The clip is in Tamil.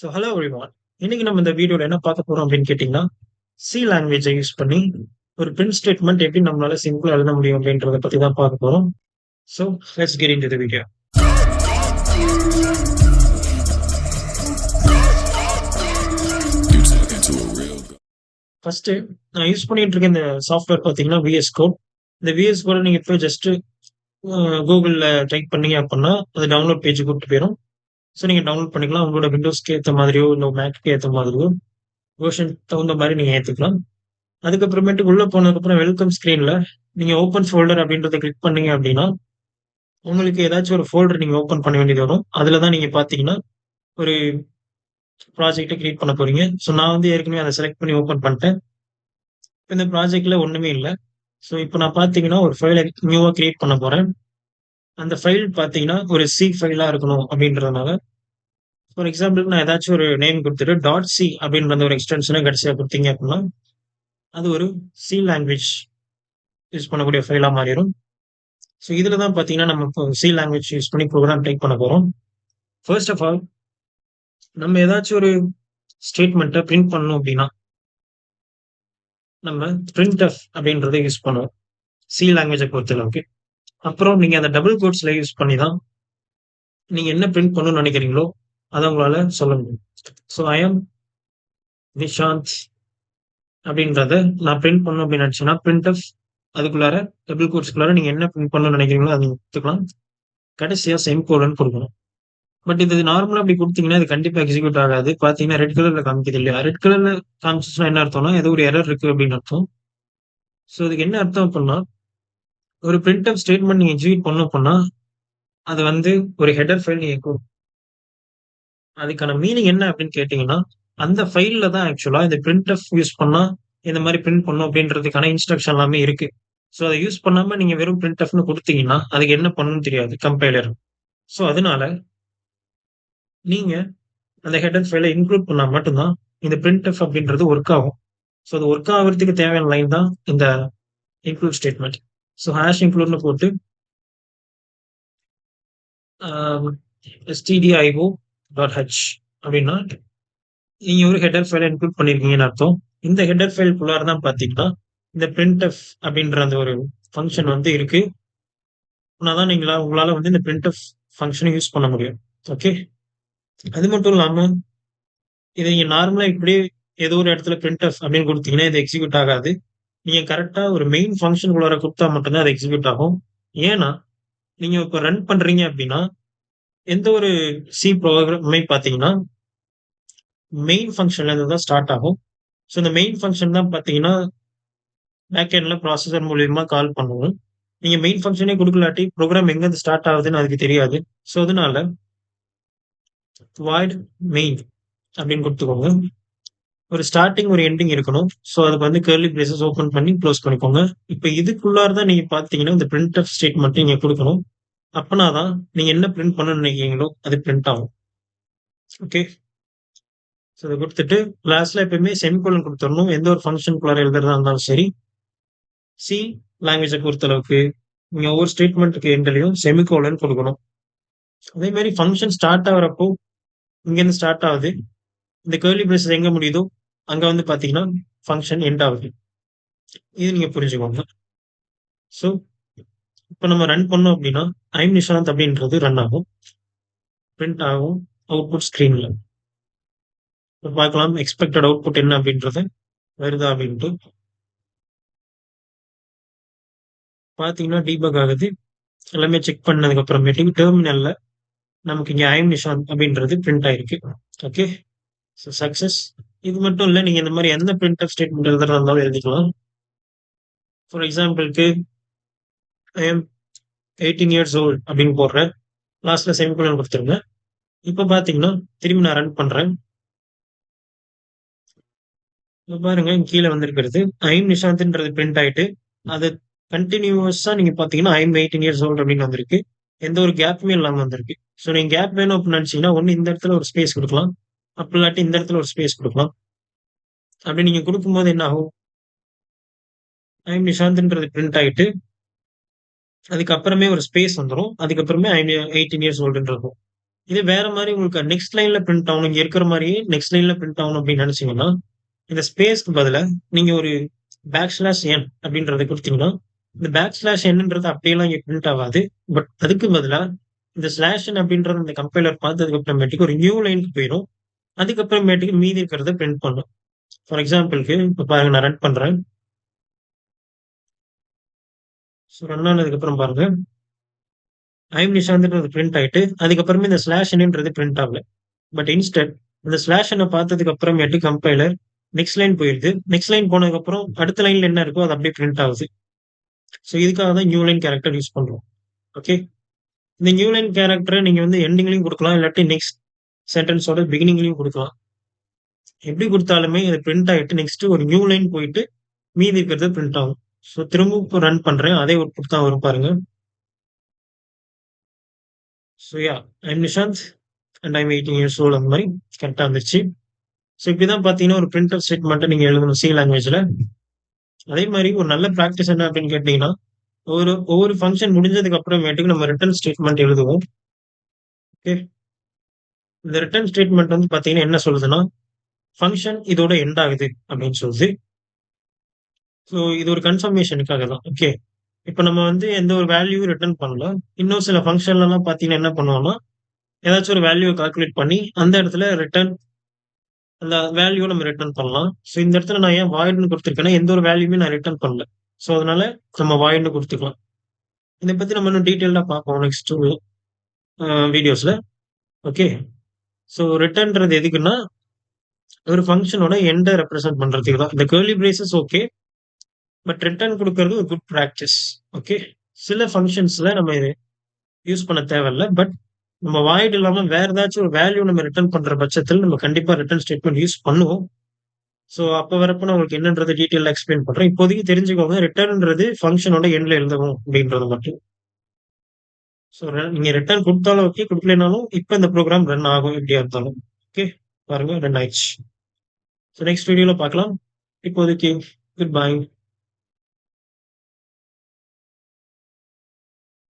Hello everyone. இன்னைக்கு நம்ம இந்த வீடியோல என்ன பார்க்க போறோம் அப்படின்னு கேட்டீங்கன்னா, சி லாங்குவேஜை யூஸ் பண்ணி ஒரு பிரிண்ட் ஸ்டேட்மெண்ட் எப்படி நம்மளால சிம்பிளா எழுத முடியும் அப்படின்றத பத்தி தான் பார்க்க போறோம். So let's get into the video. First நான் யூஸ் பண்ணிட்டு இருக்க இந்த சாஃப்ட்வேர் பார்த்தீங்கன்னா விஎஸ் கோட். இந்த விஎஸ் கோட நீங்க இப்போ ஜஸ்ட் கூகுள்ல டைப் பண்ணீங்க அப்படின்னா அது டவுன்லோட் பேஜ் கூப்பிட்டு போயிடும். ஸோ நீங்க டவுன்லோட் பண்ணிக்கலாம். உங்களோட விண்டோஸ்க்கு ஏற்ற மாதிரியோ இல்லை மேக்கு ஏற்ற மாதிரியோ வெர்ஷன் தகுந்த மாதிரி நீங்க ஏற்றுக்கலாம். அதுக்கப்புறமேட்டு உள்ள போனதுக்கப்புறம் வெல்கம் ஸ்க்ரீன்ல நீங்க ஓப்பன் ஃபோல்டர் அப்படின்றத கிளிக் பண்ணீங்க அப்படின்னா உங்களுக்கு ஏதாச்சும் ஒரு ஃபோல்டர் நீங்க ஓப்பன் பண்ண வேண்டியது வரும். அதுல தான் நீங்க பாத்தீங்கன்னா ஒரு ப்ராஜெக்ட்டை கிரியேட் பண்ண போறீங்க. ஸோ நான் வந்து ஏற்கனவே அதை செலக்ட் பண்ணி ஓப்பன் பண்ணிட்டேன். இந்த ப்ராஜெக்ட்ல ஒண்ணுமே இல்லை. ஸோ இப்போ நான் பாத்தீங்கன்னா ஒரு ஃபைலை நியூவா கிரியேட் பண்ண போறேன். அந்த ஃபைல் பாத்தீங்கன்னா ஒரு சி ஃபைலா இருக்கணும் அப்படின்றதுனால ஃபார் எக்ஸாம்பிளுக்கு நான் ஏதாச்சும் ஒரு நேம் கொடுத்துட்டு டாட் சி அப்படின்ற அந்த ஒரு எக்ஸ்டென்ஷனை கடைசியா கொடுத்தீங்க அப்படின்னா அது ஒரு சி லாங்குவேஜ் யூஸ் பண்ணக்கூடிய ஃபைலா மாறிடும். ஸோ இதுல தான் பாத்தீங்கன்னா நம்ம இப்போ சி லாங்குவேஜ் யூஸ் பண்ணி ப்ரோக்ராம் டைப் பண்ண போறோம். ஃபர்ஸ்ட் ஆஃப் ஆல் நம்ம ஏதாச்சும் ஒரு ஸ்டேட்மெண்ட்டை பிரிண்ட் பண்ணணும் அப்படின்னா நம்ம printf அப்படின்றத யூஸ் பண்ணுவோம் சி லாங்குவேஜை பொறுத்தளவுக்கு. அப்புறம் நீங்க அந்த டபுள் கோட்ஸ்ல யூஸ் பண்ணி தான் நீங்க என்ன பிரிண்ட் பண்ணணும்னு நினைக்கிறீங்களோ அதை உங்களால சொல்ல முடியும். ஸோ ஐ எம் நிஷாந்த் அப்படின்றத நான் பிரிண்ட் பண்ணணும் அப்படின்னு நினைச்சேன்னா printf அதுக்குள்ளார டபுள் கோட்ஸ்க்குள்ளார நீங்க என்ன பிரிண்ட் பண்ணணும்னு நினைக்கிறீங்களோ அதை எடுத்துக்கலாம். கடைசியா செமிகோலன் கொடுக்கணும். பட் இது நார்மலா அப்படி கொடுத்தீங்கன்னா இது கண்டிப்பா எக்ஸிக்யூட் ஆகாது. பாத்தீங்கன்னா ரெட் கலர்ல காமிக்குது இல்லையா? ரெட் கலர்ல காமிச்சுன்னா என்ன அர்த்தம்னா ஏதோ ஒரு எரர் இருக்கு அப்படின்னு அர்த்தம். ஸோ இதுக்கு என்ன அர்த்தம் அப்படின்னா ஒரு printf ஸ்டேட்மெண்ட் நீங்க எக்ஸிக்யூட் பண்ணணும் அப்படின்னா அது வந்து ஒரு ஹெடர் ஃபைல் நீங்க அதுக்கான மீனிங் என்ன அப்படின்னு கேட்டீங்கன்னா அந்த ஃபைல்ல தான் ஆக்சுவலா இந்த printf யூஸ் பண்ணா இந்த மாதிரி பிரிண்ட் பண்ணும் அப்படின்றதுக்கான இன்ஸ்ட்ரக்ஷன் எல்லாமே இருக்கு. ஸோ அதை யூஸ் பண்ணாம நீங்க வெறும் printfன்னு கொடுத்தீங்கன்னா அதுக்கு என்ன பண்ணணும்னு தெரியாது கம்பைலர். ஸோ அதனால நீங்க அந்த ஹெடர் ஃபைலை இன்க்ளூட் பண்ணா மட்டும்தான் இந்த printf அப்படின்றது ஒர்க் ஆகும். ஸோ அது ஒர்க் ஆகிறதுக்கு தேவையான லைன் தான் இந்த இன்க்ளூட் ஸ்டேட்மெண்ட். ஸோ ஹேஷ் இன்க்ளூட்னு போட்டு stdio டாட் ஹெச் அப்படின்னா நீங்க ஒரு ஹெடர் ஃபைலை இன்க்ளூட் பண்ணிருக்கீங்கன்னு அர்த்தம். இந்த ஹெடர் ஃபைலுக்குள்ளார தான் பாத்தீங்கன்னா இந்த printf அப்படின்ற அந்த ஒரு ஃபங்க்ஷன் வந்து இருக்கு. தான் உங்களால வந்து இந்த printf ஃபங்க்ஷனை யூஸ் பண்ண முடியும். ஓகே, அது மட்டும் இல்லாம இதை நீங்க நார்மலா இப்படியே ஏதோ ஒரு இடத்துல printf அப்படின்னு கொடுத்தீங்கன்னா இது எக்ஸிக்யூட் ஆகாது. நீங்க கரெக்டா ஒரு மெயின் ஃபங்க்ஷனுக்குள்ளார கொடுத்தா மட்டும்தான் அது எக்ஸிக்யூட் ஆகும். ஏன்னா நீங்க இப்ப ரன் பண்றீங்க அப்படின்னா எந்த ஒரு சி ப்ரோக்ராமே பாத்தீங்கன்னா மெயின் ஃபங்க்ஷன்ல இருந்து தான் ஸ்டார்ட் ஆகும். ஸோ இந்த மெயின் ஃபங்க்ஷன் தான் பாத்தீங்கன்னா பேக் எண்ட்ல ப்ராசஸர் மூலியமா கால் பண்ணுவோம். நீங்க மெயின் ஃபங்க்ஷனே கொடுக்கலாட்டி ப்ரோக்ராம் எங்க இருந்து ஸ்டார்ட் ஆகுதுன்னு அதுக்கு தெரியாது. ஸோ அதனால void main அப்படின்னு கொடுத்துக்கோங்க. ஒரு ஸ்டார்டிங் ஒரு எண்டிங் இருக்கணும். ஸோ அதுக்கு வந்து கர்லி பிரேசஸ் ஓப்பன் பண்ணி க்ளோஸ் பண்ணிக்கோங்க. இப்போ இதுக்குள்ளார தான் நீங்க பாத்தீங்கன்னா இந்த printf ஸ்டேட்மெண்ட் நீங்க கொடுக்கணும். அப்பனாதான் நீங்க என்ன பிரிண்ட் பண்ணணும்னு நினைக்கிறீங்களோ அது பிரிண்ட் ஆகும். ஓகே, ஸோ இதை கொடுத்துட்டு லாஸ்ட்ல எப்பயுமே செமிகோலன் கொடுத்துடணும். எந்த ஒரு ஃபங்க்ஷனுக்குள்ளார எழுதுறதா இருந்தாலும் சரி. சி லாங்குவேஜை பொறுத்தளவுக்கு நீங்க ஒவ்வொரு ஸ்டேட்மெண்ட்டுக்கு எண்ட்லையும் செமிகோலன் கொடுக்கணும். அதே மாதிரி ஃபங்க்ஷன் ஸ்டார்ட் ஆகுறப்போ இங்கேருந்து ஸ்டார்ட் ஆகுது. இந்த கர்லி பிரேசஸ் எங்க முடியுதோ அங்க வந்து பாத்தீங்கன்னா ஃபங்க்ஷன் எண்ட் ஆகுது. இது நீங்க புரிஞ்சுக்கோங்க. ஸோ இப்போ நம்ம ரன் பண்ணோம் அப்படின்னா ஐம் நிஷாந்த் அப்படின்றது ரன் ஆகும், பிரிண்ட் ஆகும் அவுட்புட் ஸ்கிரீன்ல. பார்க்கலாம் எக்ஸ்பெக்டட் அவுட்புட் என்ன அப்படின்றது வருதா அப்படின்ட்டு. பாத்தீங்கன்னா டீபக் ஆகுது. எல்லாமே செக் பண்ணதுக்கு அப்புறமேட்டு டெர்மினல்ல நமக்கு இங்க ஐம் நிஷாந்த் அப்படின்றது பிரிண்ட் ஆயிருக்கு. Okay, so success. இது மட்டும் இல்லை, நீங்க இந்த மாதிரி எந்த printf ஸ்டேட்மெண்ட் எழுதுறதா இருந்தாலும் எழுதிக்கலாம். ஃபார் எக்ஸாம்பிளுக்கு ஐ எம் 18 years old அப்படின்னு போடுறேன். லாஸ்ட்ல செமிகோலன் கொடுத்துருங்க. இப்போ பாத்தீங்கன்னா திரும்பி நான் ரன் பண்றேன். பாருங்க கீழே வந்திருக்கிறது ஐம் நிஷாந்த்ன்றது பிரிண்ட் ஆயிட்டு அது கண்டினியூஸா நீங்க பாத்தீங்கன்னா ஐம் 18 years old அப்படின்னு வந்திருக்கு. எந்த ஒரு கேப்புமே இல்லாம வந்திருக்கு. ஸோ நீங்க கேப் வேணும் அப்படின்னு நினைச்சீங்கன்னா ஒன்னு இந்த இடத்துல ஒரு ஸ்பேஸ் கொடுக்கலாம், அப்படி இல்லாட்டி இந்த இடத்துல ஒரு ஸ்பேஸ் கொடுக்கலாம். அப்படி நீங்க கொடுக்கும்போது என்ன ஆகும், ஐம் நிஷாந்த்ன்றது பிரிண்ட் ஆயிட்டு அதுக்கப்புறமே ஒரு ஸ்பேஸ் வந்துடும். அதுக்கப்புறமே 18 years old இருக்கும். இதே வேற மாரி உங்களுக்கு நெக்ஸ்ட் லைன்ல பிரிண்ட் ஆகணும். இங்க இருக்கிற மாரியே நெக்ஸ்ட் லைன்ல பிரிண்ட் ஆகணும் அப்படின்னு நினைச்சீங்கன்னா, இந்த ஸ்பேஸ்க்கு பதிலா நீங்க ஒரு பேக்ஸ்லாஷ் அப்படின்றத குடுத்தீங்கன்னா, இந்த பேக்ஸ்லாஷ் அப்படியெல்லாம் இங்க பிரிண்ட் ஆகாது. பட் அதுக்கு பதிலா இந்த ஸ்லாஷ் அப்படின்றது இந்த கம்பைலர் பார்த்ததுக்கு அப்புறமேட்டுக்கு ஒரு நியூ லைனுக்கு போயிரும். அதுக்கப்புறமேட்டுக்கு மீதி இருக்கிறத பிரிண்ட் பண்ணும். ஃபார் எக்ஸாம்பிள்க்கு இப்ப பாருங்க நான் ரன் பண்றேன். ஸோ ரன் ஆனதுக்கப்புறம் பாருங்க. ஐம் நிஷாந்த்ன்றது பிரிண்ட் ஆயிட்டு, அதுக்கப்புறமே இந்த ஸ்லாஷ்ன்றது பிரிண்ட் ஆகல. பட் இன்ஸ்டெட் இந்த ஸ்லாஷ்ன்னு பார்த்ததுக்கு அப்புறமேட்டு கம்பைலர் நெக்ஸ்ட் லைன் போயிருது. நெக்ஸ்ட் லைன் போனதுக்கப்புறம் அடுத்த லைன்ல என்ன இருக்கோ அது அப்படியே பிரிண்ட் ஆகுது. ஸோ இதுக்காக தான் நியூ லைன் கேரக்டர் யூஸ் பண்றோம். ஓகே. இந்த நியூ லைன் கேரக்டரை நீங்க வந்து எண்டிங்லயும் கொடுக்கலாம், இல்லாட்டி நெக்ஸ்ட் சென்டென்ஸோட பிகினிங்லயும் கொடுக்கலாம். எப்படி கொடுத்தாலுமே இது பிரிண்ட் ஆயிட்டு நெக்ஸ்ட் ஒரு நியூ லைன் போயிட்டு மீதி இருக்கிறது பிரிண்ட் ஆகும். ஸோ திரும்ப ரன் பண்றேன், அதே அவுட்புட் தான் வரும் பாருங்க. So yeah, I'm Nishant and I'm 18 years old அந்த மாதிரி கரெக்டா வந்துருச்சு. ஸோ இப்படிதான் பாத்தீங்கன்னா ஒரு பிரிண்டர் ஸ்டேட்மெண்ட்டை நீங்க எழுதணும் சி லாங்குவேஜ்ல. அதே மாதிரி ஒரு நல்ல ப்ராக்டிஸ் என்ன அப்படின்னு கேட்டீங்கன்னா, ஒவ்வொரு ஃபங்க்ஷன் முடிஞ்சதுக்கு அப்புறமேட்டுக்கு நம்ம ரிட்டர்ன் ஸ்டேட்மெண்ட் எழுதுவோம். ஓகே. இந்த ரிட்டர்ன் ஸ்டேட்மெண்ட் வந்து பாத்தீங்கன்னா என்ன சொல்லுதுன்னா, ஃபங்க்ஷன் இதோட எண்ட் ஆகுது அப்படின்னு சொல்லுது. ஸோ இது ஒரு கன்ஃபர்மேஷனுக்காக தான். ஓகே. இப்ப நம்ம வந்து எந்த ஒரு வேல்யூவும் ரிட்டர்ன் பண்ணல. இன்னும் சில ஃபங்க்ஷன்லாம் பாத்தீங்கன்னா என்ன பண்ணுவோம்னா, ஏதாச்சும் ஒரு வேல்யூ கால்குலேட் பண்ணி அந்த இடத்துல ரிட்டர்ன் அந்த வேல்யூ நம்ம ரிட்டர்ன் பண்ணலாம். ஸோ இந்த இடத்துல நான் ஏன் வாய்ட்னு கொடுத்துருக்கேன்னா, எந்த ஒரு வேல்யூமே நான் ரிட்டர்ன் பண்ணல. ஸோ அதனால நம்ம வாய்ட்னு கொடுத்துக்கலாம். இதை பத்தி நம்ம இன்னும் டீட்டெயில்டா பார்ப்போம் நெக்ஸ்ட் வீடியோஸ்ல. ஓகே. ஸோ ரிட்டர்ன்றது எதுக்குன்னா, ஒரு ஃபங்க்ஷனோட எண்டை ரெப்ரசென்ட் பண்றதுக்கு தான். இந்த curly braces okay. But return கொடுக்கறது ஒரு குட் ப்ராக்டிஸ். ஓகே. சில ஃபங்க்ஷன்ஸ்ல நம்ம இது யூஸ் பண்ண தேவையில்ல. பட் நம்ம வாய்ட் இல்லாம வேற ஏதாச்சும் ஒரு வேல்யூ நம்ம ரிட்டர்ன் பண்ற பட்சத்தில் நம்ம கண்டிப்பா ரிட்டர்ன் ஸ்டேட்மெண்ட் யூஸ் பண்ணுவோம். ஸோ அப்ப வரப்ப நான் உங்களுக்கு என்னன்றது டீட்டெயில் எக்ஸ்பிளைன் பண்றேன். இப்போதைக்கு தெரிஞ்சுக்கோங்க, ரிட்டர்ன்றது ஃபங்க்ஷனோட எண்ட்ல எழுதவும் அப்படின்றது மட்டும். ஸோ நீங்க ரிட்டர்ன் கொடுத்தாலும் ஓகே, கொடுக்கலனாலும் இப்ப இந்த ப்ரோக்ராம் ரன் ஆகும் எப்படியா இருந்தாலும். ஓகே. பாருங்க ரன் ஆயிடுச்சு. ஸோ நெக்ஸ்ட் வீடியோல பார்க்கலாம். இப்போதைக்கு குட் பை.